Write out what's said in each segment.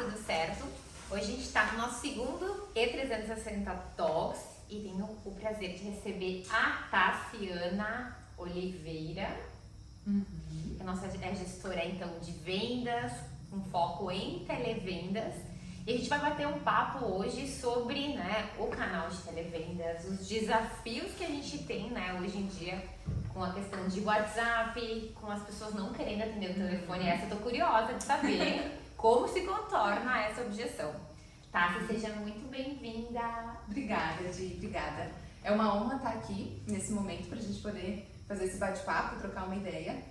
tudo certo? Hoje a gente está no nosso segundo E360 Talks e tenho o prazer de receber a Tassiana Oliveira, que a nossa gestora então de vendas, com foco em televendas. E a gente vai bater um papo hoje sobre o canal de televendas, os desafios que a gente tem hoje em dia com a questão de WhatsApp, com as pessoas não querendo atender o telefone. Essa eu tô curiosa de saber como se contorna essa objeção. Tassi, seja muito bem-vinda. Obrigada, Di, obrigada. É uma honra estar aqui nesse momento para a gente poder fazer esse bate-papo, trocar uma ideia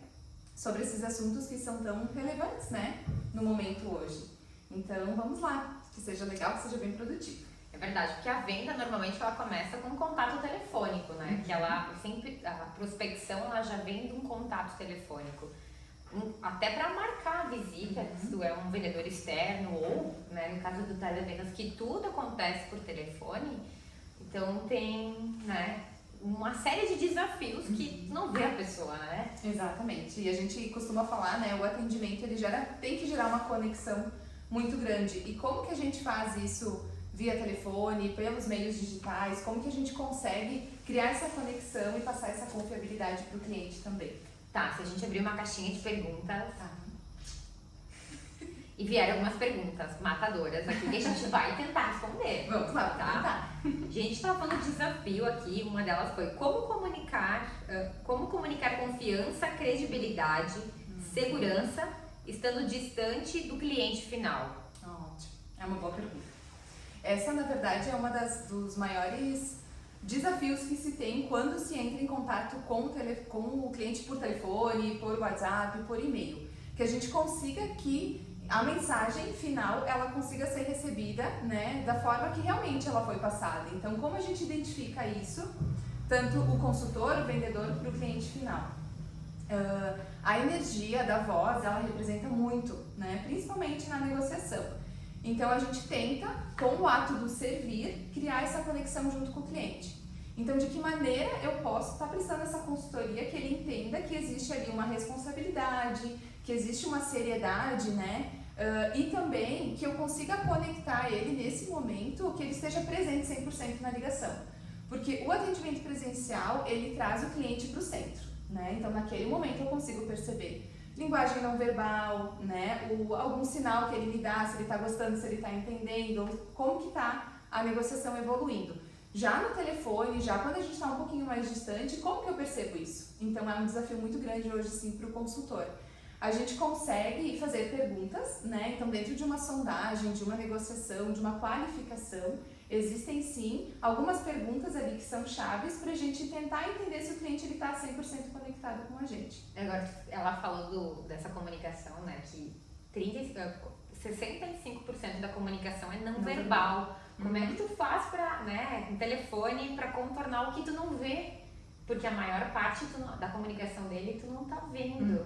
sobre esses assuntos que são tão relevantes, no momento hoje. Então, vamos lá, que seja legal, que seja bem produtivo. É verdade, porque a venda normalmente ela começa com um contato telefônico, Que ela sempre, a prospecção ela já vem de um contato telefônico. Até para marcar a visita, se tu é um vendedor externo ou, no caso do televendas, que tudo acontece por telefone, então tem, uma série de desafios que não vê a pessoa, Exatamente, e a gente costuma falar, o atendimento ele tem que gerar uma conexão muito grande. E como que a gente faz isso via telefone, pelos meios digitais? Como que a gente consegue criar essa conexão e passar essa confiabilidade para o cliente também? Tá, se a gente abrir uma caixinha de perguntas e vieram algumas perguntas matadoras aqui que a gente vai tentar responder. Vamos lá, tá? A gente tá falando de desafio aqui, uma delas foi como comunicar confiança, credibilidade, segurança, estando distante do cliente final. Ótimo, é uma boa pergunta. Essa, na verdade, é uma dos maiores desafios que se tem quando se entra em contato com o cliente por telefone, por WhatsApp, por e-mail. Que a gente consiga que a mensagem final ela consiga ser recebida da forma que realmente ela foi passada. Então, como a gente identifica isso, tanto o consultor, o vendedor, para o cliente final? A energia da voz, ela representa muito, principalmente na negociação. Então, a gente tenta, com o ato do servir, criar essa conexão junto com o cliente. Então, de que maneira eu posso estar prestando essa consultoria que ele entenda que existe ali uma responsabilidade, que existe uma seriedade, e também que eu consiga conectar ele nesse momento, que ele esteja presente 100% na ligação. Porque o atendimento presencial, ele traz o cliente para o centro, Então, naquele momento eu consigo perceber linguagem não verbal, algum sinal que ele me dá, se ele está gostando, se ele está entendendo, como que está a negociação evoluindo. Já no telefone, já quando a gente está um pouquinho mais distante, como que eu percebo isso? Então é um desafio muito grande hoje sim para o consultor. A gente consegue fazer perguntas, Então dentro de uma sondagem, de uma negociação, de uma qualificação, existem sim algumas perguntas ali que são chaves para a gente tentar entender se o cliente está 100% conectado com a gente. Agora, ela falou dessa comunicação, que 65% da comunicação é não verbal. Como é que tu faz no telefone para contornar o que tu não vê? Porque a maior parte da comunicação dele tu não tá vendo.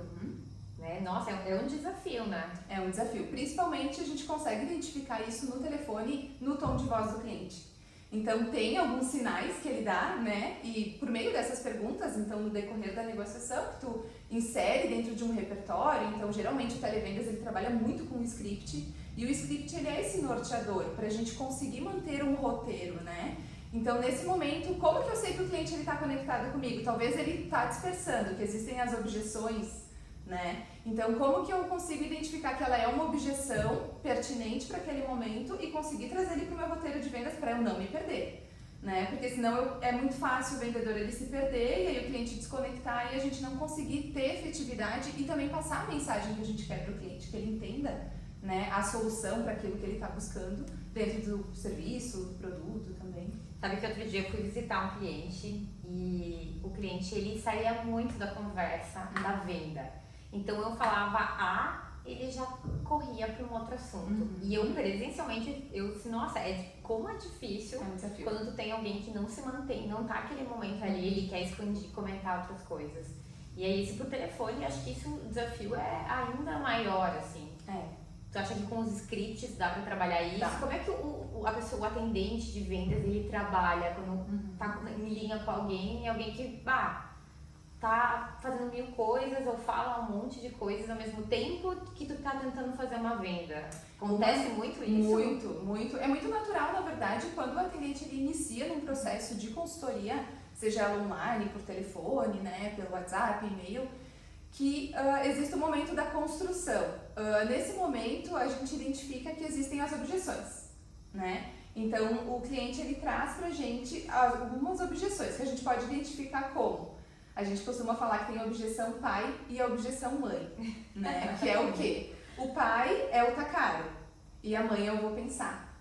Nossa, é um desafio, É um desafio. Principalmente a gente consegue identificar isso no telefone, no tom de voz do cliente. Então tem alguns sinais que ele dá, E por meio dessas perguntas, então no decorrer da negociação, que tu insere dentro de um repertório. Então geralmente o televendas ele trabalha muito com o script. E o script ele é esse norteador para a gente conseguir manter um roteiro, Então nesse momento, como que eu sei que o cliente está conectado comigo? Talvez ele está dispersando, que existem as objeções, Então como que eu consigo identificar que ela é uma objeção pertinente para aquele momento e conseguir trazer ele para o meu roteiro de vendas para eu não me perder, Porque senão é muito fácil o vendedor ele se perder e aí o cliente desconectar e a gente não conseguir ter efetividade e também passar a mensagem que a gente quer para o cliente, que ele entenda a solução para aquilo que ele está buscando dentro do serviço, do produto também. Sabe que outro dia eu fui visitar um cliente e o cliente ele saía muito da conversa da venda. Então eu falava A, ele já corria para um outro assunto. E eu presencialmente, eu disse, nossa, como é difícil quando tu tem alguém que não se mantém, não tá aquele momento ali, ele quer expandir, comentar outras coisas. E aí, se pro telefone, acho que isso, o desafio é ainda maior, assim. Tu acha que com os scripts dá pra trabalhar isso? Dá. Como é que a pessoa, o atendente de vendas, ele trabalha quando tá em linha com alguém e alguém que, tá fazendo 1000 coisas ou fala um monte de coisas ao mesmo tempo que tu tá tentando fazer uma venda. Acontece muito isso? Muito, muito. É muito natural, na verdade, quando o atendente ele inicia num processo de consultoria, seja ela online, por telefone, né, pelo WhatsApp, e-mail, que existe o momento da construção. Nesse momento, a gente identifica que existem as objeções, né? Então, o cliente ele traz pra gente algumas objeções que a gente pode identificar como. A gente costuma falar que tem a objeção pai e a objeção mãe, né? Que é o quê? O pai é o tá caro e a mãe é o vou pensar.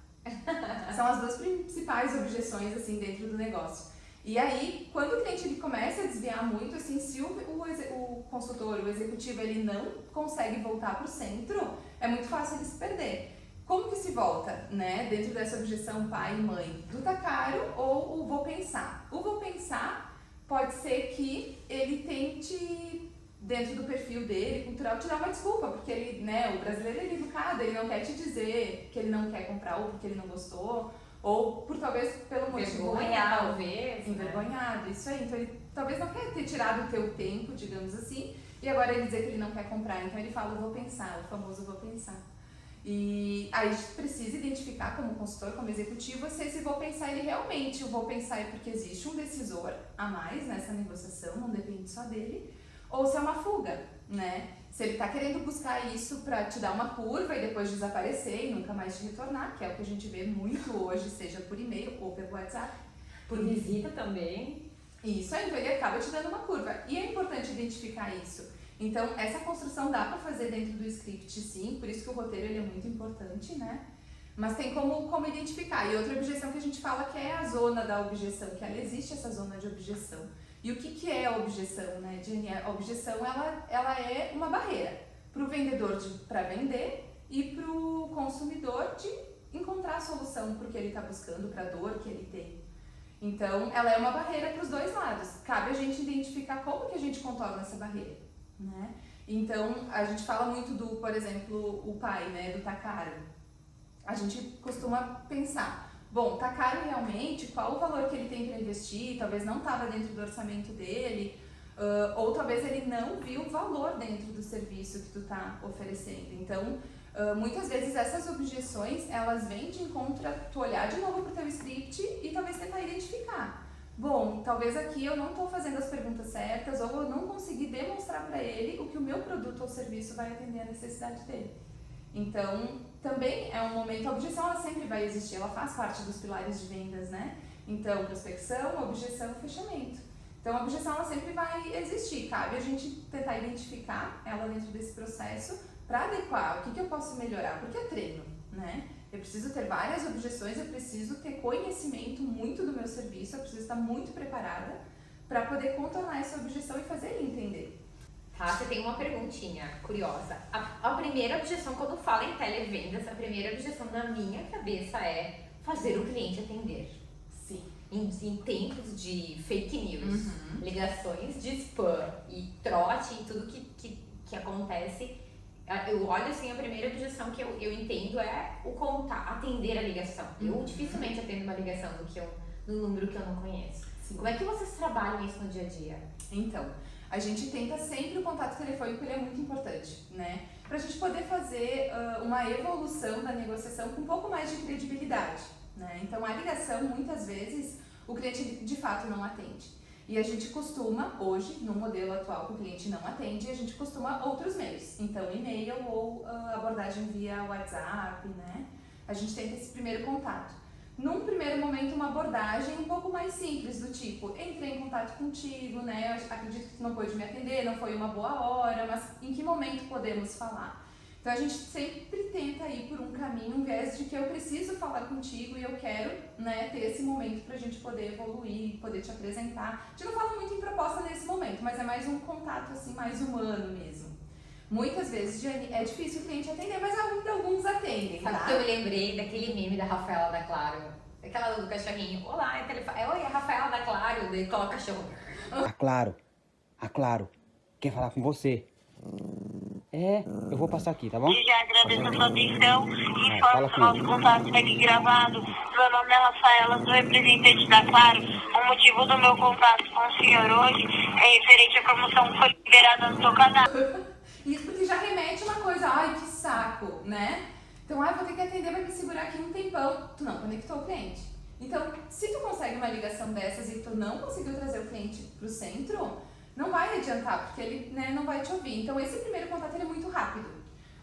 São as duas principais objeções, assim, dentro do negócio. E aí, quando o cliente ele começa a desviar muito, assim, se o consultor, o executivo, ele não consegue voltar para o centro, é muito fácil ele se perder. Como que se volta, né, dentro dessa objeção pai e mãe? Do tá caro ou o vou pensar? O vou pensar pode ser que ele tente, dentro do perfil dele, cultural, te dar uma desculpa, porque ele, né, o brasileiro ele é educado, ele não quer te dizer que ele não quer comprar ou porque ele não gostou, ou por talvez pelo motivo real, talvez, envergonhado, né? Isso aí. Então ele talvez não quer ter tirado o teu tempo, digamos assim, e agora ele dizer que ele não quer comprar, então ele fala, eu vou pensar, o famoso vou pensar. E aí a gente precisa identificar como consultor, como executivo, se esse vou pensar, ele realmente, o vou pensar é porque existe um decisor a mais nessa negociação, não depende só dele, ou se é uma fuga, né? Se ele está querendo buscar isso para te dar uma curva e depois desaparecer e nunca mais te retornar, que é o que a gente vê muito hoje, seja por e-mail ou pelo WhatsApp. Por visita também. Isso aí, então ele acaba te dando uma curva. E é importante identificar isso. Então, essa construção dá para fazer dentro do script, sim, por isso que o roteiro ele é muito importante, né? Mas tem como identificar. E outra objeção que a gente fala que é a zona da objeção, que ela existe essa zona de objeção. E o que é a objeção, né, Jenny? A objeção, ela é uma barreira para o vendedor para vender e para o consumidor de encontrar a solução para o que ele está buscando, para a dor que ele tem. Então, ela é uma barreira para os dois lados. Cabe a gente identificar como que a gente contorna essa barreira, né? Então, a gente fala muito do, por exemplo, o pai, né, do tá caro. A gente costuma pensar, bom, tá caro realmente, qual o valor que ele tem para investir, talvez não estava dentro do orçamento dele, ou talvez ele não viu o valor dentro do serviço que tu tá oferecendo. Então, muitas vezes essas objeções, elas vêm de encontro a tu olhar de novo pro teu script e talvez tentar identificar. Bom, talvez aqui eu não estou fazendo as perguntas certas ou eu não consegui demonstrar para ele o que o meu produto ou serviço vai atender a necessidade dele. Então, também é um momento, a objeção ela sempre vai existir, ela faz parte dos pilares de vendas, né? Então, prospecção, objeção e fechamento. Então, a objeção ela sempre vai existir, cabe a gente tentar identificar ela dentro desse processo para adequar o que eu posso melhorar, porque é treino, né? Eu preciso ter várias objeções, eu preciso ter conhecimento muito do meu serviço, eu preciso estar muito preparada para poder contornar essa objeção e fazer ele entender. Tá, você tem uma perguntinha curiosa. A primeira objeção, quando fala em televendas, a primeira objeção na minha cabeça é fazer o cliente atender. Sim. Em tempos de fake news, ligações de spam e trote e tudo que acontece, eu olho assim, a primeira objeção que eu entendo é o contar, atender a ligação. Eu dificilmente atendo uma ligação no número que eu não conheço. Sim. Como é que vocês trabalham isso no dia a dia? Então, a gente tenta sempre o contato telefônico, ele é muito importante, né? Pra gente poder fazer uma evolução da negociação com um pouco mais de credibilidade, né? Então, a ligação, muitas vezes, o cliente de fato não atende. E a gente costuma, hoje, no modelo atual que o cliente não atende, a gente costuma outros meios. Então, e-mail ou abordagem via WhatsApp, né? A gente tenta esse primeiro contato. Num primeiro momento, uma abordagem um pouco mais simples, do tipo, entrei em contato contigo, né? Eu acredito que tu não pôde me atender, não foi uma boa hora, mas em que momento podemos falar? Então, a gente sempre tenta ir por um caminho, um viés de que eu preciso falar contigo e eu quero, né, ter esse momento pra gente poder evoluir, poder te apresentar. A gente não fala muito em proposta nesse momento, mas é mais um contato, assim, mais humano mesmo. Muitas vezes, Jane, é difícil o cliente atender, mas alguns atendem, tá? Sabe que eu me lembrei daquele meme da Rafaela da Claro? Aquela do cachorrinho. Olá, é telefone. Oi, é a Rafaela da Claro. Daí coloca o cachorro. A Claro. Quer falar com você. Eu vou passar aqui, tá bom? Já agradeço a sua atenção. Fala Informo que com o nosso ele. contato está aqui gravado. Meu nome é Rafaela, sou representante da Claro. O motivo do meu contato com o senhor hoje é referente à promoção que foi liberada no seu cadastro. Isso porque já remete uma coisa, ai que saco, né? Então, vou ter que atender, vai me segurar aqui um tempão. Tu não conectou o cliente. Então, se tu consegue uma ligação dessas e tu não conseguiu trazer o cliente pro centro, não vai adiantar, porque ele, né, não vai te ouvir. Então, esse primeiro contato ele é muito rápido.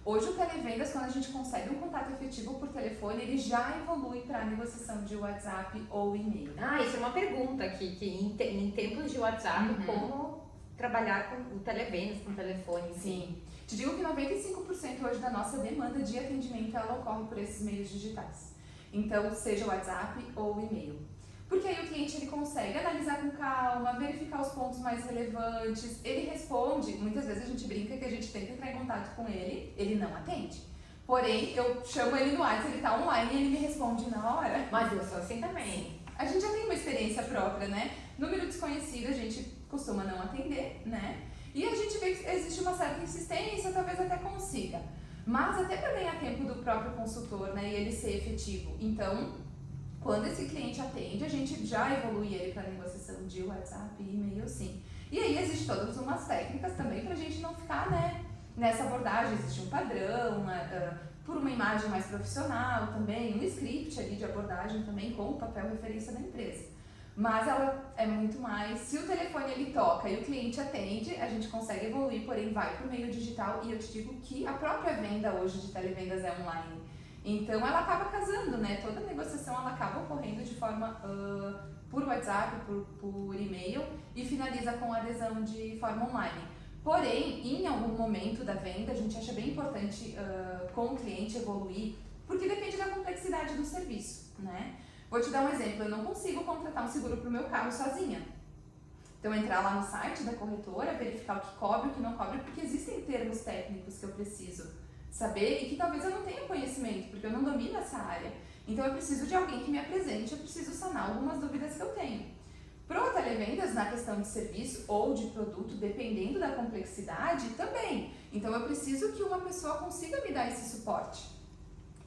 Hoje, o televendas, quando a gente consegue um contato efetivo por telefone, ele já evolui para a negociação de WhatsApp ou e-mail. Isso é uma pergunta aqui, que em tempos de WhatsApp, como trabalhar com o televendas, com o telefone? Sim. Te digo que 95% hoje da nossa demanda de atendimento, ela ocorre por esses meios digitais. Então, seja WhatsApp ou e-mail. Porque aí o cliente ele consegue analisar com calma, verificar os pontos mais relevantes, ele responde, muitas vezes a gente brinca que a gente tenta entrar em contato com ele não atende. Porém, eu chamo ele no WhatsApp, ele tá online e ele me responde na hora. Mas eu sou assim também. A gente já tem uma experiência própria, né? Número desconhecido a gente costuma não atender, né? E a gente vê que existe uma certa insistência, talvez até consiga. Mas até para ganhar tempo do próprio consultor, né? E ele ser efetivo. Então, quando esse cliente atende, a gente já evolui ele para negociação de WhatsApp e e-mail, sim. E aí existe todas umas técnicas também para a gente não ficar, né, nessa abordagem. Existe um padrão, por uma imagem mais profissional também, um script ali de abordagem também com o papel referência da empresa. Mas ela é muito mais, se o telefone ele toca e o cliente atende, a gente consegue evoluir, porém vai para o meio digital e eu te digo que a própria venda hoje de televendas é online. Então ela acaba casando, né? Toda negociação ela acaba ocorrendo de forma por WhatsApp, por e-mail e finaliza com adesão de forma online. Porém, em algum momento da venda, a gente acha bem importante com o cliente evoluir, porque depende da complexidade do serviço, né? Vou te dar um exemplo, eu não consigo contratar um seguro para o meu carro sozinha. Então entrar lá no site da corretora, verificar o que cobre e o que não cobre, porque existem termos técnicos que eu preciso saber e que talvez eu não tenha conhecimento, porque eu não domino essa área. Então eu preciso de alguém que me apresente, eu preciso sanar algumas dúvidas que eu tenho. Pro televendas, na questão de serviço ou de produto, dependendo da complexidade, também. Então eu preciso que uma pessoa consiga me dar esse suporte.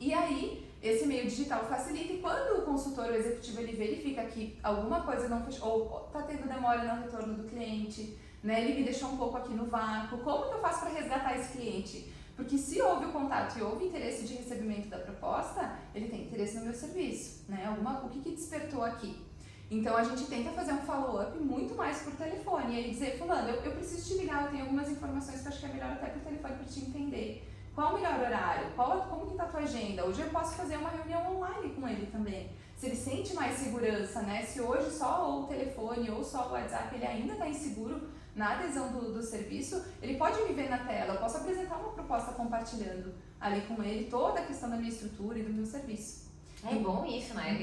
E aí, esse meio digital facilita e quando o consultor ou executivo ele verifica que alguma coisa não fechou, ou está tendo demora no retorno do cliente, né, ele me deixou um pouco aqui no vácuo, como que eu faço para resgatar esse cliente? Porque se houve o contato e houve interesse de recebimento da proposta, ele tem interesse no meu serviço, né? O que despertou aqui? Então a gente tenta fazer um follow-up muito mais por telefone e aí dizer, fulano, eu preciso te ligar, eu tenho algumas informações que eu acho que é melhor até por telefone para te entender. Qual o melhor horário? Como que está a tua agenda? Hoje eu posso fazer uma reunião online com ele também. Se ele sente mais segurança, né? Se hoje só o telefone ou só o WhatsApp ele ainda está inseguro na adesão do serviço, ele pode me ver na tela, eu posso apresentar uma proposta compartilhando ali com ele toda a questão da minha estrutura e do meu serviço. É bom isso, né?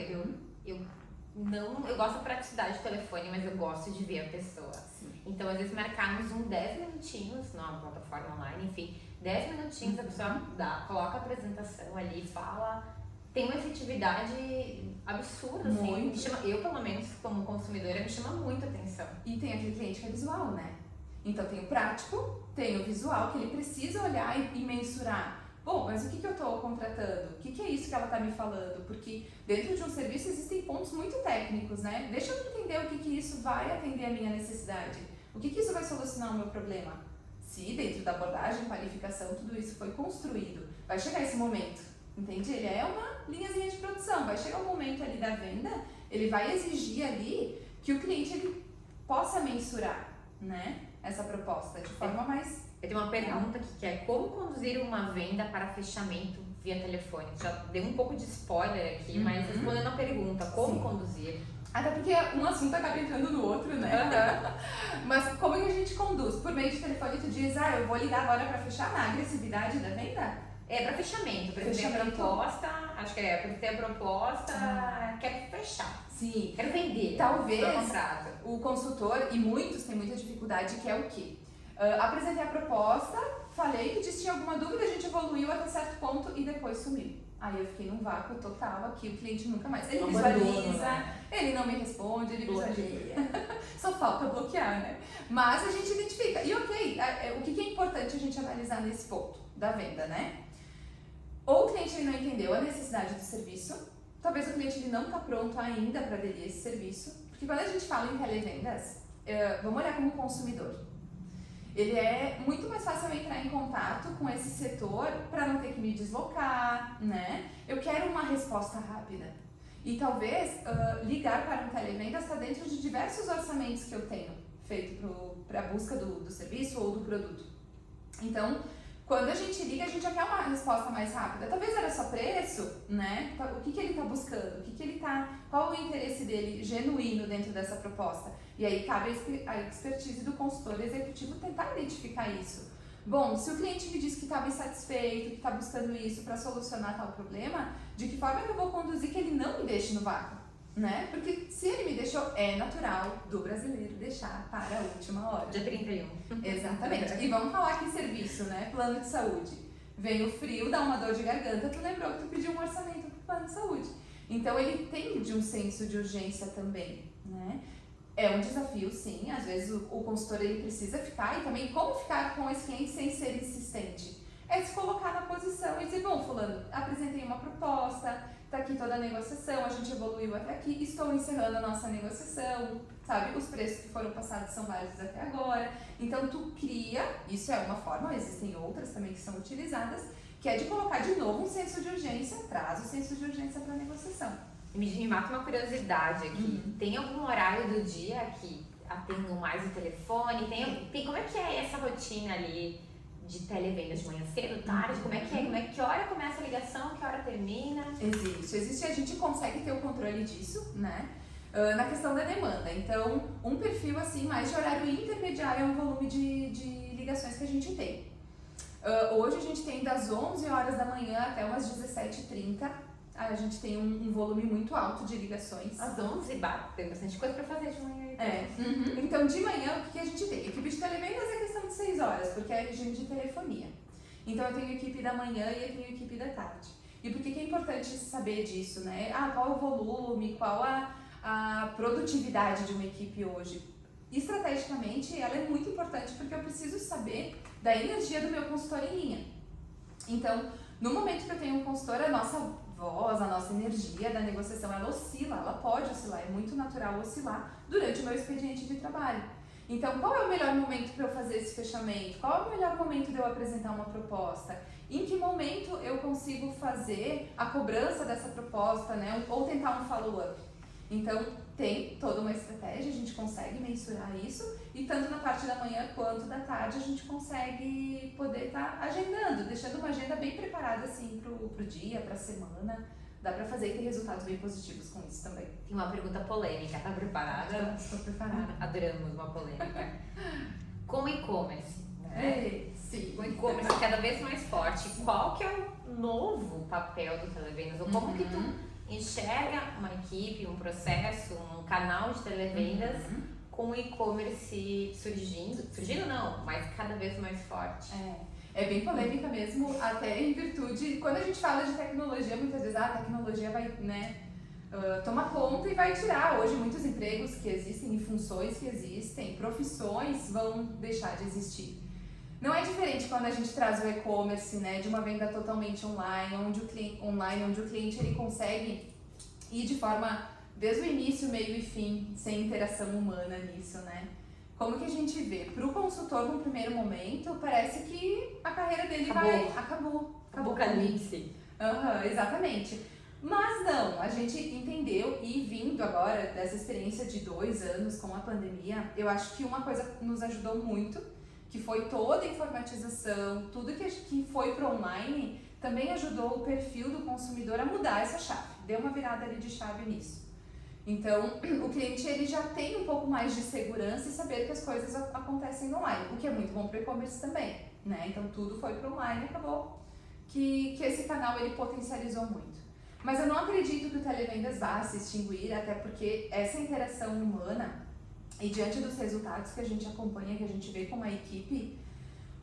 Eu gosto da praticidade do telefone, mas eu gosto de ver a pessoa. Sim. Então, às vezes, marcarmos 10 minutinhos numa plataforma online, enfim, 10 minutinhos a pessoa coloca a apresentação ali, fala, tem uma efetividade absurda, assim. Muito. Eu, pelo menos, como consumidora, me chama muito atenção. E tem aquele cliente que é visual, né? Então tem o prático, tem o visual, que ele precisa olhar e mensurar. Bom, mas o que eu estou contratando? O que é isso que ela está me falando? Porque dentro de um serviço existem pontos muito técnicos, né? Deixa eu entender o que isso vai atender a minha necessidade. O que isso vai solucionar o meu problema? Se dentro da abordagem, qualificação, tudo isso foi construído, vai chegar esse momento, entende? Ele é uma linhazinha de produção, vai chegar o momento ali da venda, ele vai exigir ali que o cliente ele possa mensurar, né? Essa proposta de forma mais... Eu tenho uma pergunta aqui, que é como conduzir uma venda para fechamento via telefone? Já dei um pouco de spoiler aqui, mas respondendo a pergunta, como conduzir? Até porque um assunto acaba entrando no outro, né? Mas como que a gente conduz? Por meio de telefone tu diz, eu vou ligar agora para fechar na agressividade da venda? É, para fechamento, para ter a proposta, acho que para ter a proposta, quero fechar. Sim. Quero vender. Talvez contrato. O consultor, e muitos têm muita dificuldade, que é o quê? Apresentei a proposta, falei que tinha alguma dúvida, a gente evoluiu até certo ponto e depois sumiu. Aí eu fiquei num vácuo total aqui, o cliente nunca mais. Ele visualiza, ele não me responde, ele visualiza. só falta bloquear, né? Mas a gente identifica. E ok, o que é importante a gente analisar nesse ponto da venda, né? Ou o cliente ele não entendeu a necessidade do serviço, talvez o cliente ele não está pronto ainda para aderir a esse serviço, porque quando a gente fala em televendas, vamos olhar como consumidor. Ele é muito mais fácil eu entrar em contato com esse setor para não ter que me deslocar, né? Eu quero uma resposta rápida. E talvez ligar para um televendas está dentro de diversos orçamentos que eu tenho feito para a busca do serviço ou do produto. Então, quando a gente liga, a gente já quer uma resposta mais rápida. Talvez era só preço, né? O que ele está buscando? Qual o interesse dele genuíno dentro dessa proposta? E aí cabe a expertise do consultor executivo tentar identificar isso. Bom, se o cliente me diz que estava insatisfeito, que está buscando isso para solucionar tal problema, de que forma que eu vou conduzir que ele não me deixe no vácuo, né? Porque se ele me deixou, é natural do brasileiro deixar para a última hora. Dia 31. Exatamente. E vamos falar aqui serviço, né? Plano de saúde. Vem o frio, dá uma dor de garganta, tu lembrou que tu pediu um orçamento para o plano de saúde. Então ele tem de um senso de urgência também, né? É um desafio, sim. Às vezes o consultor ele precisa ficar, e também como ficar com esse cliente sem ser insistente. É se colocar na posição e dizer, bom, fulano, apresentei uma proposta, tá aqui toda a negociação, a gente evoluiu até aqui, estou encerrando a nossa negociação, sabe? Os preços que foram passados são válidos até agora. Então tu cria, isso é uma forma, existem outras também que são utilizadas, que é de colocar de novo um senso de urgência, traz o senso de urgência para a negociação. Me mata uma curiosidade aqui. Tem algum horário do dia que atendam mais o telefone? Tem como é que é essa rotina ali de televendas? De manhã cedo, tarde? Como é que é? Que hora começa a ligação? Que hora termina? Existe, a gente consegue ter o controle disso, né? Na questão da demanda. Então, um perfil assim, mais de horário intermediário é um volume de ligações que a gente tem. Hoje a gente tem das 11 horas da manhã até umas 17h30. A gente tem um volume muito alto de ligações. Às 11, tem bastante coisa pra fazer de manhã. Então, de manhã, o que a gente tem? Equipe de televendas é questão de 6 horas, porque é regime de telefonia. Então, eu tenho equipe da manhã e eu tenho equipe da tarde. E por que é importante saber disso, né? Qual o volume, qual a produtividade de uma equipe hoje? Estrategicamente, ela é muito importante porque eu preciso saber da energia do meu consultor em linha. Então, no momento que eu tenho um consultor, a nossa voz, a nossa energia da negociação, ela oscila, ela pode oscilar, é muito natural oscilar durante o meu expediente de trabalho. Então, qual é o melhor momento para eu fazer esse fechamento? Qual é o melhor momento de eu apresentar uma proposta? Em que momento eu consigo fazer a cobrança dessa proposta, né? Ou tentar um follow-up? Então, tem toda uma estratégia, a gente consegue mensurar isso, e tanto na parte da manhã quanto da tarde a gente consegue poder estar agendando, deixando uma agenda bem preparada assim pro dia, pra semana. Dá pra fazer e ter resultados bem positivos com isso também. Tem uma pergunta polêmica, tá preparada? Estou preparada. Adoramos uma polêmica. Com e-commerce, né? Sim. Com e-commerce cada vez mais forte, qual que é o novo papel do televendas? Ou como que tu enxerga uma equipe, um processo, um canal de televendas com o e-commerce surgindo não, mas cada vez mais forte? É bem polêmica mesmo, até em virtude, quando a gente fala de tecnologia, muitas vezes a tecnologia vai, né, tomar conta e vai tirar hoje muitos empregos que existem, funções que existem, profissões vão deixar de existir. Não é diferente quando a gente traz o e-commerce, né, de uma venda totalmente online, onde o cliente ele consegue ir de forma, desde o início, meio e fim, sem interação humana nisso, né? Como que a gente vê? Para o consultor, no primeiro momento, parece que a carreira dele acabou. Apocalipse. Exatamente. Mas não, a gente entendeu e vindo agora dessa experiência de 2 anos com a pandemia, eu acho que uma coisa nos ajudou muito, que foi toda a informatização, tudo que foi para online, também ajudou o perfil do consumidor a mudar essa chave, deu uma virada ali de chave nisso. Então, o cliente ele já tem um pouco mais de segurança e saber que as coisas acontecem online, o que é muito bom para o e-commerce também, né? Então, tudo foi para online e acabou que esse canal ele potencializou muito. Mas eu não acredito que o televendas vá se extinguir, até porque essa interação humana e diante dos resultados que a gente acompanha, que a gente vê com a equipe,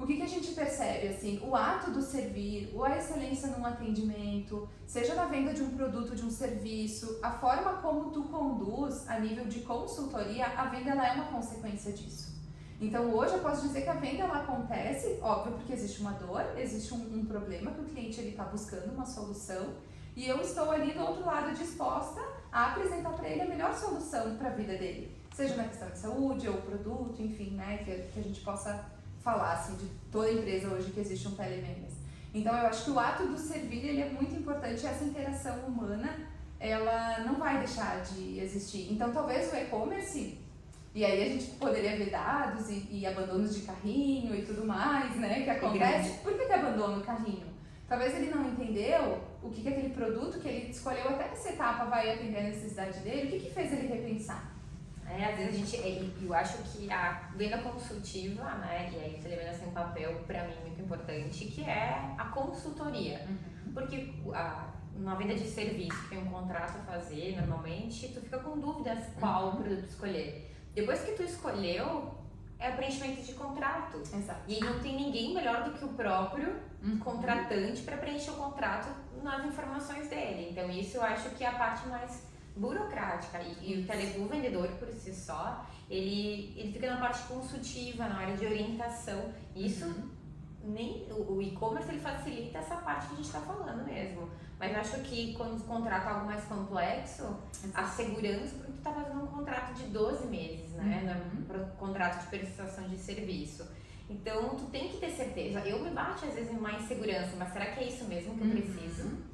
o que a gente percebe, assim, o ato do servir, a excelência num atendimento, seja na venda de um produto, de um serviço, a forma como tu conduz a nível de consultoria, a venda ela é uma consequência disso. Então hoje eu posso dizer que a venda ela acontece, óbvio, porque existe uma dor, existe um problema que o cliente está buscando uma solução e eu estou ali do outro lado disposta a apresentar para ele a melhor solução para a vida dele, seja na questão de saúde ou produto, enfim, né, que a gente possa falar assim, de toda empresa hoje que existe um televendas. Então eu acho que o ato do servir ele é muito importante e essa interação humana ela não vai deixar de existir. Então talvez o e-commerce, e aí a gente poderia ver dados e abandonos de carrinho e tudo mais, né, que acontece. Por que abandona o carrinho? Talvez ele não entendeu o que aquele produto que ele escolheu até essa etapa vai atender a necessidade dele, o que fez ele repensar? Às vezes eu acho que a venda consultiva, né, e aí o televendas tem um papel para mim muito importante, que é a consultoria. Porque na venda de serviço, tem um contrato a fazer, normalmente, tu fica com dúvidas qual produto escolher. Depois que tu escolheu, é o preenchimento de contrato. Exato. E não tem ninguém melhor do que o próprio contratante para preencher o contrato nas informações dele. Então isso eu acho que é a parte mais burocrática e o vendedor por si só, ele fica na parte consultiva, na área de orientação. Isso nem o e-commerce ele facilita essa parte que a gente está falando mesmo. Mas eu acho que quando tu contrata algo mais complexo, a segurança, porque tu está fazendo um contrato de 12 meses, né? Contrato de prestação de serviço. Então tu tem que ter certeza. Eu me bate às vezes em uma insegurança, mas será que é isso mesmo que eu preciso?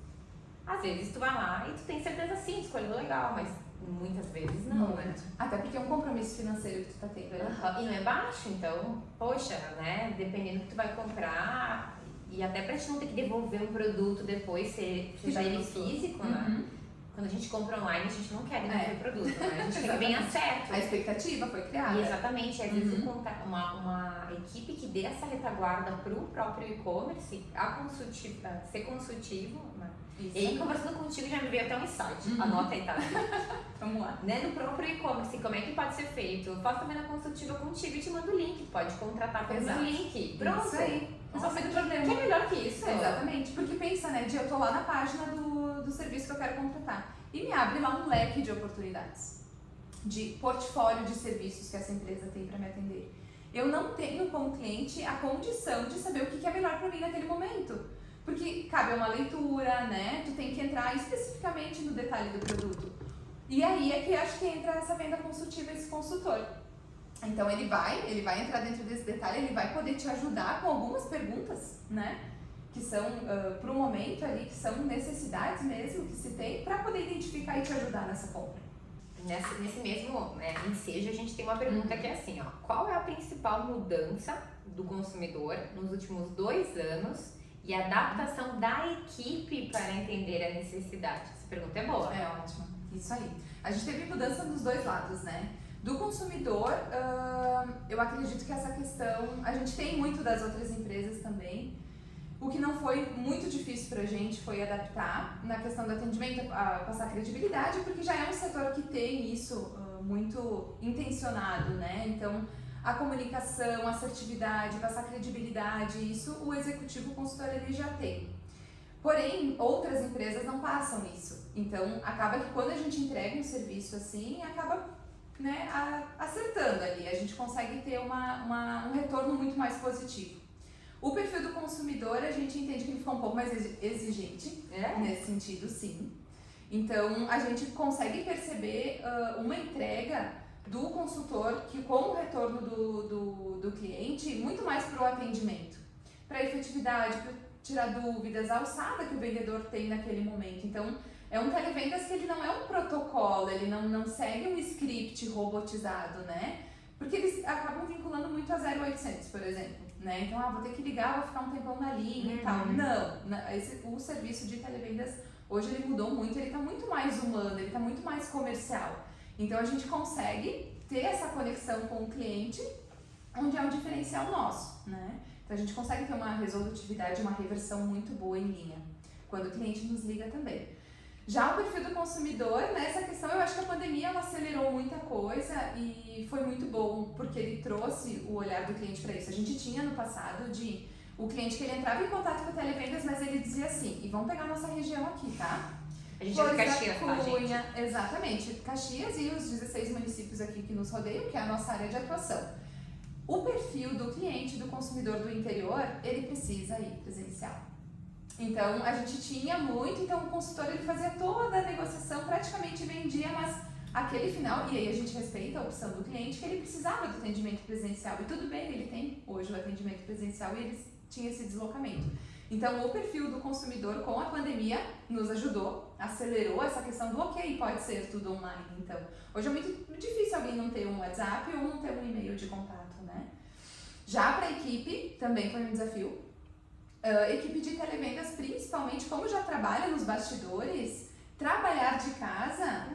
Às vezes tu vai lá e tu tem certeza sim, escolheu legal, mas muitas vezes não, né? Até porque é um compromisso financeiro que tu tá tendo. E não é baixo, então, poxa, né? Dependendo do que tu vai comprar, e até pra gente não ter que devolver um produto depois, seja ele físico, né? Quando a gente compra online, a gente não quer devolver o produto, né? A gente quer que venha certo. A expectativa foi criada. E exatamente, às vezes uma equipe que dê essa retaguarda pro próprio e-commerce, ser consultivo, né? Isso. E aí, conversando contigo, já me veio até um insight. Anota aí, tá? Vamos lá. Né? No próprio e-commerce, como é que pode ser feito? Eu faço também na consultiva contigo e te mando o link. Pode contratar pelo link. Pronto. Isso aí. Nossa, que problema. Que é melhor que isso? Exatamente. Porque pensa, né, eu tô lá na página do serviço que eu quero contratar. E me abre lá um leque de oportunidades. De portfólio de serviços que essa empresa tem para me atender. Eu não tenho como cliente a condição de saber o que é melhor para mim naquele momento. Porque cabe uma leitura, né? Tu tem que entrar especificamente no detalhe do produto. E aí é que acho que entra essa venda consultiva, esse consultor. Então ele vai entrar dentro desse detalhe, ele vai poder te ajudar com algumas perguntas, né? Que são, para o momento ali, que são necessidades mesmo que se tem para poder identificar e te ajudar nessa compra. Nesse mesmo ensejo, a gente tem uma pergunta que é assim, ó. Qual é a principal mudança do consumidor nos últimos 2 anos e a adaptação da equipe para entender a necessidade? Essa pergunta é boa. É ótimo. Isso aí. A gente teve mudança dos dois lados, né? Do consumidor, eu acredito que essa questão, a gente tem muito das outras empresas também. O que não foi muito difícil pra gente foi adaptar na questão do atendimento, a passar credibilidade, porque já é um setor que tem isso muito intencionado, né? Então, a comunicação, a assertividade, passar credibilidade, isso o executivo consultor ele já tem. Porém, outras empresas não passam isso. Então, acaba que quando a gente entrega um serviço assim, acaba, né, acertando ali. A gente consegue ter um retorno muito mais positivo. O perfil do consumidor, a gente entende que ele fica um pouco mais exigente, nesse sentido, sim. Então, a gente consegue perceber uma entrega do consultor que com o retorno do cliente, muito mais para o atendimento, para a efetividade, para tirar dúvidas, a alçada que o vendedor tem naquele momento. Então, é um televendas que ele não é um protocolo, ele não segue um script robotizado, né? Porque eles acabam vinculando muito a 0800, por exemplo, né? Então, vou ter que ligar, vou ficar um tempão na linha e tal. Não, o serviço de televendas hoje ele mudou muito, ele está muito mais humano, ele está muito mais comercial. Então, a gente consegue ter essa conexão com o cliente, onde é um diferencial nosso, né? Então, a gente consegue ter uma resolutividade, uma reversão muito boa em linha, quando o cliente nos liga também. Já o perfil do consumidor, nessa questão, eu acho que a pandemia ela acelerou muita coisa e foi muito bom, porque ele trouxe o olhar do cliente para isso. A gente tinha no passado o cliente que ele entrava em contato com televendas, mas ele dizia assim, e vamos pegar a nossa região aqui, tá? A gente é de Caxias, tá, gente? Exatamente, Caxias e os 16 municípios aqui que nos rodeiam, que é a nossa área de atuação. O perfil do cliente, do consumidor do interior, ele precisa ir presencial. Então, a gente tinha muito, então o consultor ele fazia toda a negociação, praticamente vendia, mas aquele final, e aí a gente respeita a opção do cliente, que ele precisava do atendimento presencial. E tudo bem, ele tem hoje o atendimento presencial e ele tinha esse deslocamento. Então, o perfil do consumidor com a pandemia nos ajudou, acelerou essa questão do ok, pode ser tudo online. Então, hoje é muito difícil alguém não ter um WhatsApp ou não ter um e-mail de contato, né? Já para a equipe, também foi um desafio. Equipe de televendas, principalmente, como já trabalha nos bastidores, trabalhar de casa,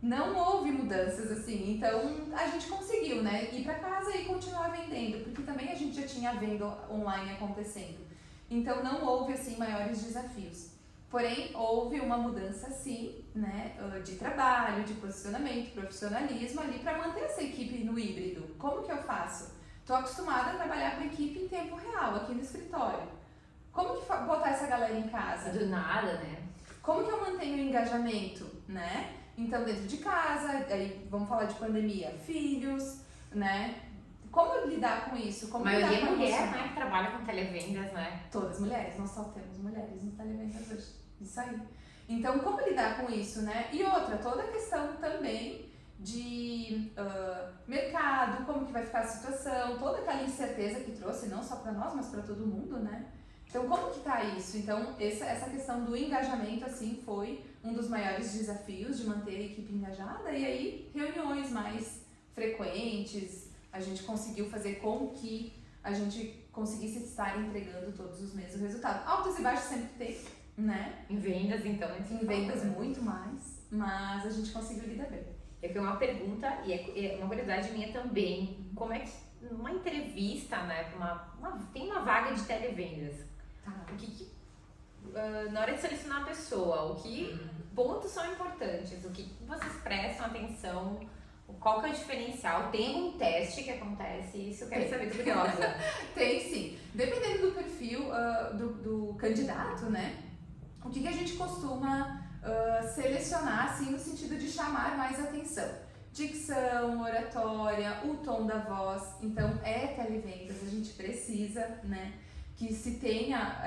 não houve mudanças assim. Então, a gente conseguiu, né, ir para casa e continuar vendendo, porque também a gente já tinha a venda online acontecendo. Então, não houve, assim, maiores desafios. Porém, houve uma mudança, sim, né, de trabalho, de posicionamento, profissionalismo ali para manter essa equipe no híbrido. Como que eu faço? Estou acostumada a trabalhar com a equipe em tempo real, aqui no escritório. Como que botar essa galera em casa? Do nada, né? Como que eu mantenho o engajamento, né? Então, dentro de casa, aí vamos falar de pandemia, filhos, né? Como lidar com isso? Como A maioria lidar é com mulher, isso? né, que trabalha com televendas, né? Todas mulheres, nós só temos mulheres no televendas hoje. Isso aí. Então, como lidar com isso, né? E outra, toda a questão também de mercado, como que vai ficar a situação, toda aquela incerteza que trouxe, não só para nós, mas para todo mundo, né? Então, como que tá isso? Então, essa questão do engajamento, assim, foi um dos maiores desafios de manter a equipe engajada. E aí, reuniões mais frequentes, a gente conseguiu fazer com que a gente conseguisse estar entregando todos os meses o resultado. Altos e baixos sempre tem, né? Em vendas, então. Em vendas muito mais, mas a gente conseguiu lidar bem. Eu tenho uma pergunta, e é uma curiosidade minha também. Como é que, numa entrevista, né, tem uma vaga de televendas, Tá. o que na hora de selecionar a pessoa, o que pontos são importantes, o que vocês prestam atenção, qual que é o diferencial? Tem algum teste que acontece? Isso eu quero saber, tô curiosa. Tem sim. Dependendo do perfil do candidato, né? O que a gente costuma selecionar, assim, no sentido de chamar mais atenção? Dicção, oratória, o tom da voz. Então, é televendas, a gente precisa, né, que se tenha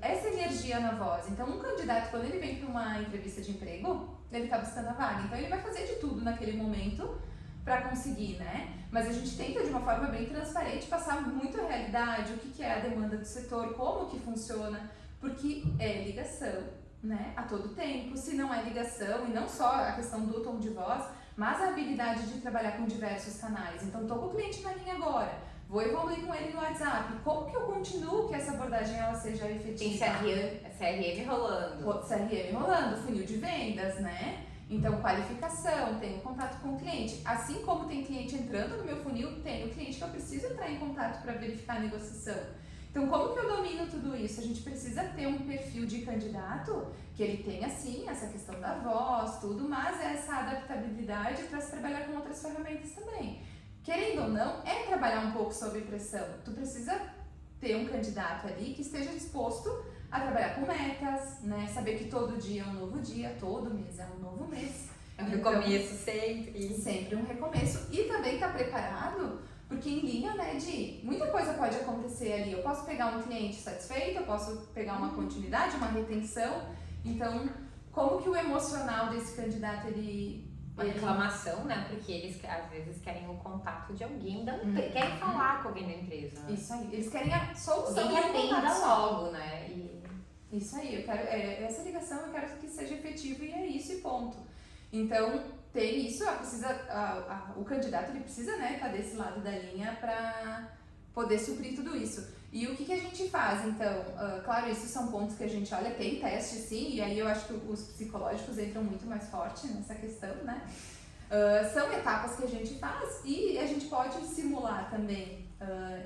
essa energia na voz. Então, um candidato, quando ele vem para uma entrevista de emprego, ele está buscando a vaga. Então, ele vai fazer de tudo naquele momento para conseguir, né? Mas a gente tenta, de uma forma bem transparente, passar muito a realidade, o que é a demanda do setor, como que funciona, porque é ligação, né, a todo tempo. Se não é ligação, e não só a questão do tom de voz, mas a habilidade de trabalhar com diversos canais. Então, estou com o cliente na linha agora, vou evoluir com ele no WhatsApp. Como que eu continuo que essa abordagem ela seja efetiva? Tem CRM rolando. CRM rolando, funil de vendas, né? Então, qualificação, tenho contato com o cliente. Assim como tem cliente entrando no meu funil, tem o cliente que eu preciso entrar em contato para verificar a negociação. Então, como que eu domino tudo isso? A gente precisa ter um perfil de candidato que ele tenha, sim, essa questão da voz, tudo, mas essa adaptabilidade para se trabalhar com outras ferramentas também. Querendo ou não, é trabalhar um pouco sob pressão. Tu precisa ter um candidato ali que esteja disposto a trabalhar com metas, né? Saber que todo dia é um novo dia, todo mês é um novo mês. É um recomeço sempre. Sempre um recomeço. E também estar preparado, porque em linha, né, de muita coisa pode acontecer ali. Eu posso pegar um cliente satisfeito, eu posso pegar uma continuidade, uma retenção. Então, como que o emocional desse candidato, Uma reclamação, né? Porque eles às vezes querem o contato de alguém, querem falar com alguém da empresa. Né? Isso aí, eles querem a solução e atenda logo, né? Isso aí, eu quero essa ligação, eu quero que seja efetivo e é isso e ponto. Então, tem isso, o candidato ele precisa, né, estar desse lado da linha para poder suprir tudo isso. E o que a gente faz, então? Claro, esses são pontos que a gente olha, tem teste sim, e aí eu acho que os psicológicos entram muito mais forte nessa questão, né? São etapas que a gente faz e a gente pode simular também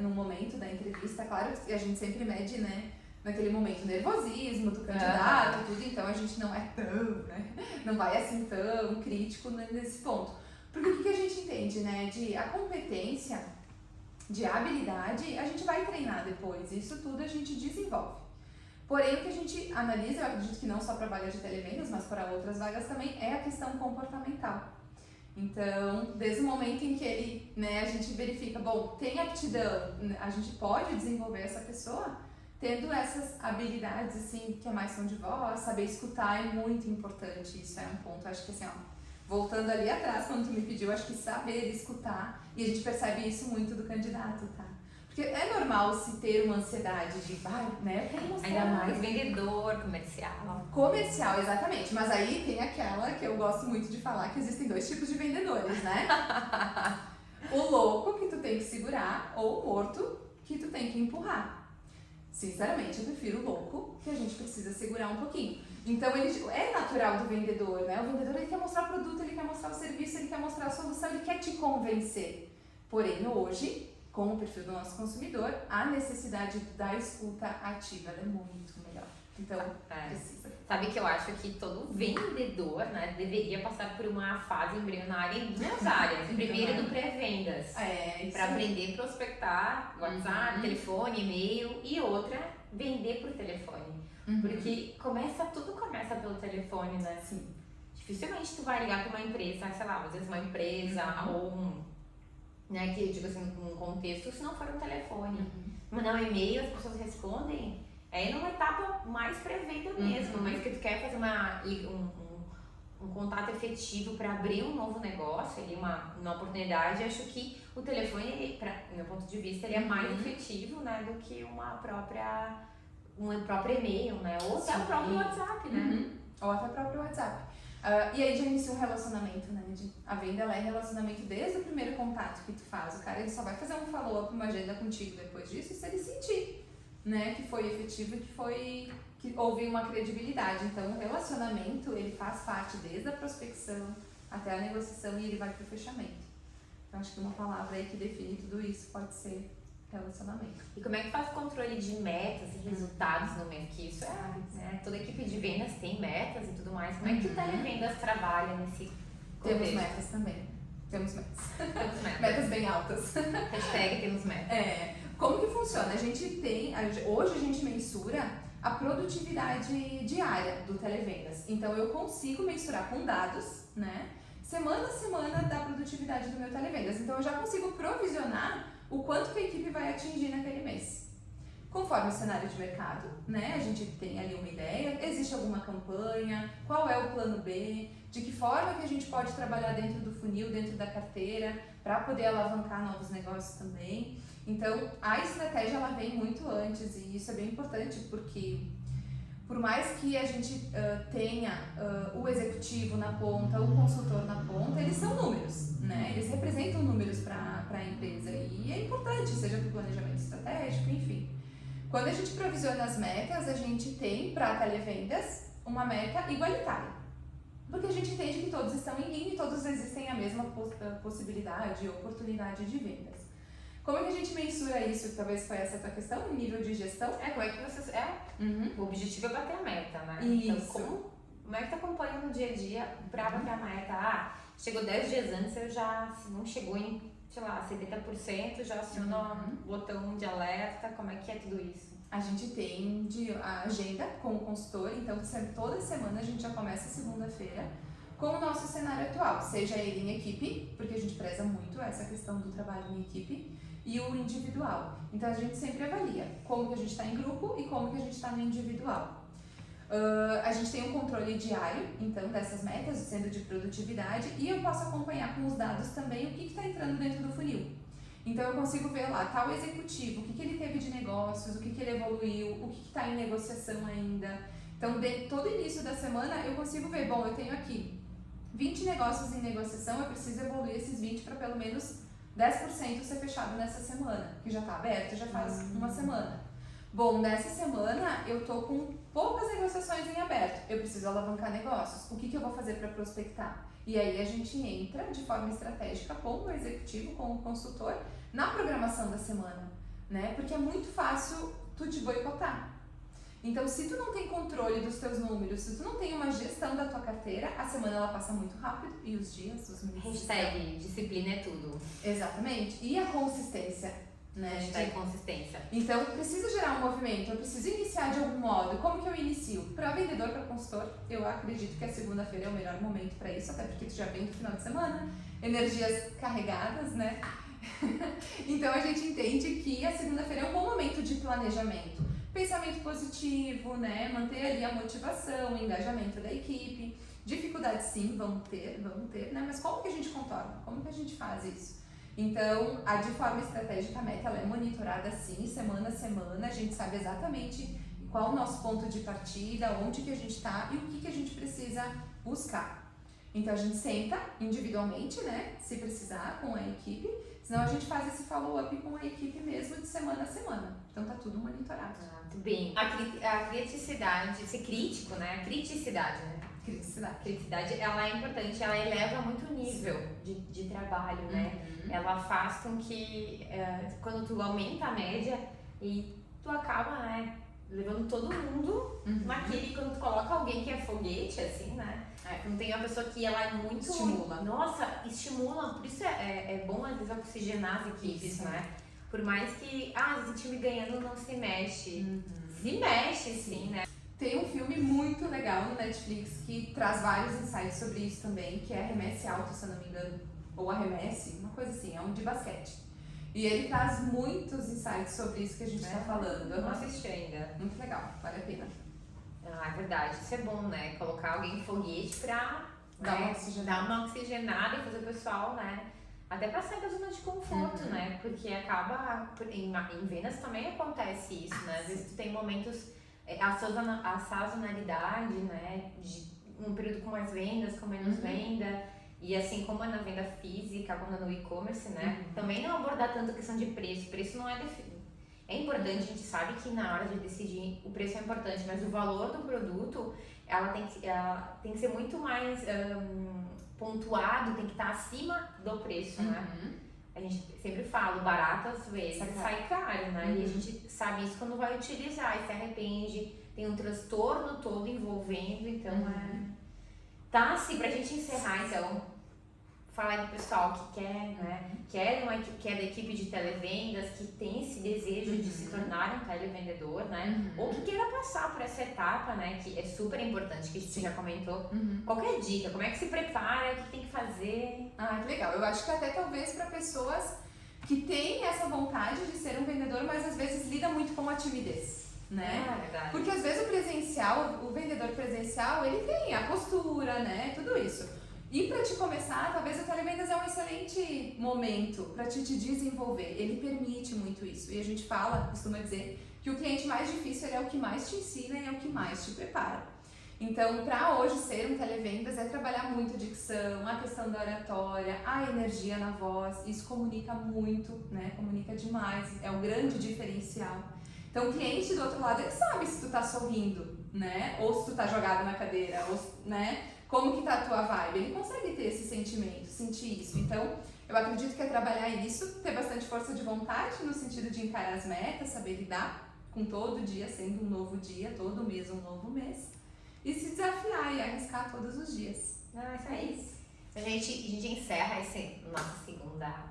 no momento da entrevista, claro que a gente sempre mede, né, naquele momento nervosismo do candidato, tudo, então a gente não é tão, né? Não vai assim tão crítico nesse ponto. Porque o que a gente entende, né? De a competência, de habilidade, a gente vai treinar depois. Isso tudo a gente desenvolve. Porém, o que a gente analisa, eu acredito que não só para vaga de televendas, mas para outras vagas também, é a questão comportamental. Então, desde o momento em que ele, né, a gente verifica, bom, tem aptidão, a gente pode desenvolver essa pessoa tendo essas habilidades, assim, que é mais som de voz, saber escutar é muito importante, isso é um ponto, acho que assim, ó, voltando ali atrás, quando tu me pediu, acho que saber escutar, e a gente percebe isso muito do candidato, tá? Porque é normal se ter uma ansiedade de, né, eu quero mostrar. Ainda mais vendedor, comercial. Comercial, exatamente. Mas aí tem aquela que eu gosto muito de falar, que existem 2 tipos de vendedores, né? O louco, que tu tem que segurar, ou o morto, que tu tem que empurrar. Sinceramente, eu prefiro o louco, que a gente precisa segurar um pouquinho. Então, é natural do vendedor, né? O vendedor, ele quer mostrar o produto, ele quer mostrar o serviço, ele quer mostrar a solução, ele quer te convencer. Porém, hoje, com o perfil do nosso consumidor, a necessidade da escuta ativa é muito melhor. Então, precisa. Sabe que eu acho que todo vendedor, né, deveria passar por uma fase embrionária em 2 áreas. Primeiro, do pré-vendas. Para aprender a prospectar, WhatsApp, telefone, e-mail. E outra, vender por telefone. Porque tudo começa pelo telefone, né? Sim. Dificilmente tu vai ligar para uma empresa, sei lá, às vezes uma empresa ou né, que eu digo assim, um contexto, se não for um telefone. Mandar um e-mail, as pessoas respondem, é numa etapa mais pré-venda mesmo, mas que tu quer fazer um contato efetivo para abrir um novo negócio, ali, uma oportunidade, acho que o telefone, ele, do meu ponto de vista, ele é mais efetivo, né, do que um próprio e-mail, né, ou até o próprio WhatsApp, né? Ou até o próprio WhatsApp. E aí já inicia um relacionamento, né? A venda, ela é relacionamento desde o primeiro contato que tu faz. O cara, ele só vai fazer um follow-up, uma agenda contigo depois disso, se ele sentir, né, que foi efetivo e que houve uma credibilidade. Então, o relacionamento, ele faz parte desde a prospecção até a negociação e ele vai pro fechamento. Então, acho que uma palavra aí que define tudo isso pode ser relacionamento. E como é que faz o controle de metas e resultados no mês? Que isso né? Toda equipe de vendas tem metas e tudo mais. Como é que o televendas trabalha nesse contexto? Temos metas também. Temos metas. Temos metas. Metas bem altas. Hashtag temos metas. Como que funciona? Hoje a gente mensura a produtividade diária do televendas. Então eu consigo mensurar com dados, né? Semana a semana da produtividade do meu televendas. Então eu já consigo provisionar o quanto que a equipe vai atingir naquele mês. Conforme o cenário de mercado, né? A gente tem ali uma ideia, existe alguma campanha, qual é o plano B, de que forma que a gente pode trabalhar dentro do funil, dentro da carteira, para poder alavancar novos negócios também. Então, a estratégia ela vem muito antes e isso é bem importante porque por mais que a gente tenha o executivo na ponta, o consultor na ponta, eles são números, né? Eles representam números para a empresa e é importante, seja para o planejamento estratégico, enfim. Quando a gente provisiona as metas, a gente tem para televendas uma meta igualitária. Porque a gente entende que todos estão em linha e todos existem a mesma possibilidade e oportunidade de vendas. Como é que a gente mensura isso? Talvez foi essa a tua questão, o nível de gestão? Como é que vocês... O objetivo é bater a meta, né? Isso. Então, como é que tu acompanha no dia a dia pra bater a meta? Chegou 10 dias antes, eu já, se não chegou em, sei lá, 70%, já aciono o botão de alerta. Como é que é tudo isso? A gente tem a agenda com o consultor, então toda semana a gente já começa segunda-feira com o nosso cenário atual, seja ele em equipe, porque a gente preza muito essa questão do trabalho em equipe, e o individual. Então a gente sempre avalia como que a gente está em grupo e como que a gente está no individual. A gente tem um controle diário, então, dessas metas, sendo de produtividade, e eu posso acompanhar com os dados também o que está entrando dentro do funil. Então eu consigo ver lá, tal executivo, o que ele teve de negócios, o que ele evoluiu, o que está em negociação ainda. Então, todo início da semana eu consigo ver, bom, eu tenho aqui 20 negócios em negociação, eu preciso evoluir esses 20 para pelo menos 10% ser fechado nessa semana, que já está aberto, já faz uma semana. Bom, nessa semana eu tô com poucas negociações em aberto, eu preciso alavancar negócios. O que eu vou fazer para prospectar? E aí a gente entra de forma estratégica com o executivo, com o consultor, na programação da semana, né? Porque é muito fácil tu te boicotar. Então, se tu não tem controle dos teus números, se tu não tem uma gestão da tua carteira, a semana ela passa muito rápido e os dias, os meses. Hashtag disciplina é tudo. Exatamente. E a consistência, né? Hashtag consistência. Então, precisa gerar um movimento, eu preciso iniciar de algum modo. Como que eu inicio? Para vendedor, para consultor, eu acredito que a segunda-feira é o melhor momento para isso, até porque tu já vem do final de semana, energias carregadas, né? Então, a gente entende que a segunda-feira é um bom momento de planejamento. Pensamento positivo, né? Manter ali a motivação, o engajamento da equipe. Dificuldades sim, vamos ter, né? Mas como que a gente contorna? Como que a gente faz isso? Então, de forma estratégica, a meta ela é monitorada sim, semana a semana, a gente sabe exatamente qual o nosso ponto de partida, onde que a gente está e o que a gente precisa buscar. Então, a gente senta individualmente, né, se precisar, com a equipe, senão a gente faz esse follow-up com a equipe mesmo de semana a semana. Então, tá tudo monitorado. Muito bem. A criticidade, ser crítico, né? Criticidade, Criticidade, ela é importante, ela eleva muito o nível de trabalho, né? Ela faz com que, quando tu aumenta a média e tu acaba, né, levando todo mundo naquele, quando tu coloca alguém que é foguete, assim, né? Quando tem uma pessoa que ela é muito... Estimula. Nossa, estimula, por isso é bom às vezes oxigenar as equipes, Isso. né? Por mais que, esse time ganhando não se mexe. Se mexe, sim, né? Tem um filme muito legal no Netflix que traz vários insights sobre isso também, que é Arremesse Alto, se eu não me engano, ou Arremesse, uma coisa assim, é um de basquete. E ele traz muitos insights sobre isso que a gente está falando. Eu não assisti ainda. Muito legal, vale a pena. É verdade, isso é bom, né? Colocar alguém em foguete pra Dar uma oxigenada e fazer o pessoal, né? Até pra sair da zona de conforto, né? Porque acaba, em vendas também acontece isso, né? Às vezes tu tem momentos, a sazonalidade, né? De um período com mais vendas, com menos venda. E assim como é na venda física, como é no e-commerce, né? Também não abordar tanto a questão de preço. Preço não é definido. É importante, a gente sabe que na hora de decidir o preço é importante, mas o valor do produto, ela tem que ser muito mais pontuado, tem que estar acima do preço, né? A gente sempre fala, o barato às vezes sai caro, né? E a gente sabe isso quando vai utilizar e se arrepende, tem um transtorno todo envolvendo, então Tá, assim, pra gente encerrar, então, falar aí pro pessoal que quer, né, que é da equipe de televendas, que tem esse desejo de se tornar um televendedor, né, ou que queira passar por essa etapa, né, que é super importante, que a gente já comentou. Qualquer dica, como é que se prepara, o que tem que fazer? Que legal. Eu acho que até talvez para pessoas que têm essa vontade de ser um vendedor, mas às vezes lida muito com a timidez. Né? Verdade. Porque às vezes o vendedor presencial, ele tem a postura, né? Tudo isso. E para te começar, talvez o televendas é um excelente momento para te desenvolver. Ele permite muito isso. E a gente costuma dizer que o cliente mais difícil é o que mais te ensina e é o que mais te prepara. Então, para hoje ser um televendas é trabalhar muito a dicção, a questão da oratória, a energia na voz. Isso comunica muito, né? Comunica demais. É um grande diferencial. Então, o cliente do outro lado, ele sabe se tu tá sorrindo, né? Ou se tu tá jogado na cadeira, ou, né? Como que tá a tua vibe. Ele consegue ter esse sentimento, sentir isso. Então, eu acredito que é trabalhar isso, ter bastante força de vontade, no sentido de encarar as metas, saber lidar com todo dia sendo um novo dia, todo mês um novo mês. E se desafiar e arriscar todos os dias. Isso é isso. A gente encerra essa nossa segunda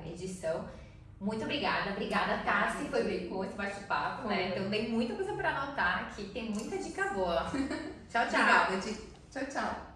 edição. Muito obrigada, Tassi, foi bem com esse bate-papo, né? Então tem muita coisa para anotar aqui, tem muita dica boa. Tchau, tchau. Obrigada, Tchau, tchau.